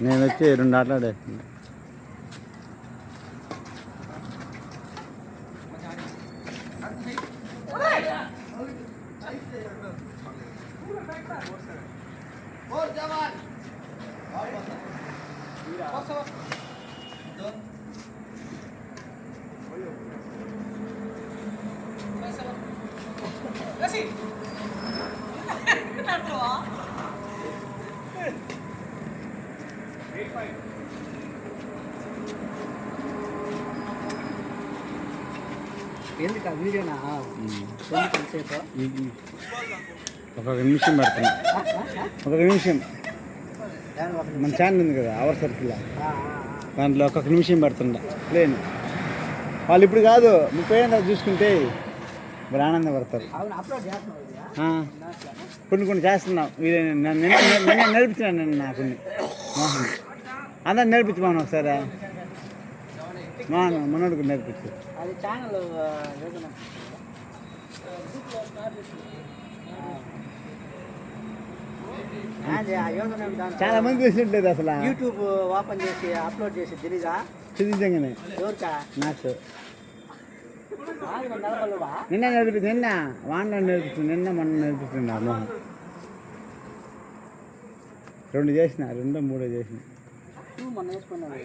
నేను వచ్చి 2 ఆటలాడేస్తున్నా. ఎందుకు వీడియోనా ఒక నిమిషం పెడుతున్నా. ఒక నిమిషం మన ఛానల్ ఉంది కదా అవర్ సర్కిల్, దాంట్లో ఒక్కొక్క నిమిషం పెడుతుండ ప్లేన్. వాళ్ళు ఇప్పుడు కాదు 30 ఏళ్ళ చూసుకుంటే ఇప్పుడు ఆనందపడతారు. కొన్ని చేస్తున్నాం. నిన్న నేర్పించినాను నేను నాకు మోహన్ అందరు నేర్పించమను ఒకసారి. మనోడికి నేర్పించు. చాలా మంది తెలిసినట్లేదు అసలు. యూట్యూబ్ ఓపెన్ చేసి అప్లోడ్ చేసి తెలీదా? నిజంగానే నాకు నిన్న నేర్పించింది. నిన్న వాడిన నేర్పిస్తుంది. నిన్న మొన్న నేర్పిస్తుంది మోహన్. 2 చేసిన, 2 3 చేసిన. మొన్న వేసుకున్నాను.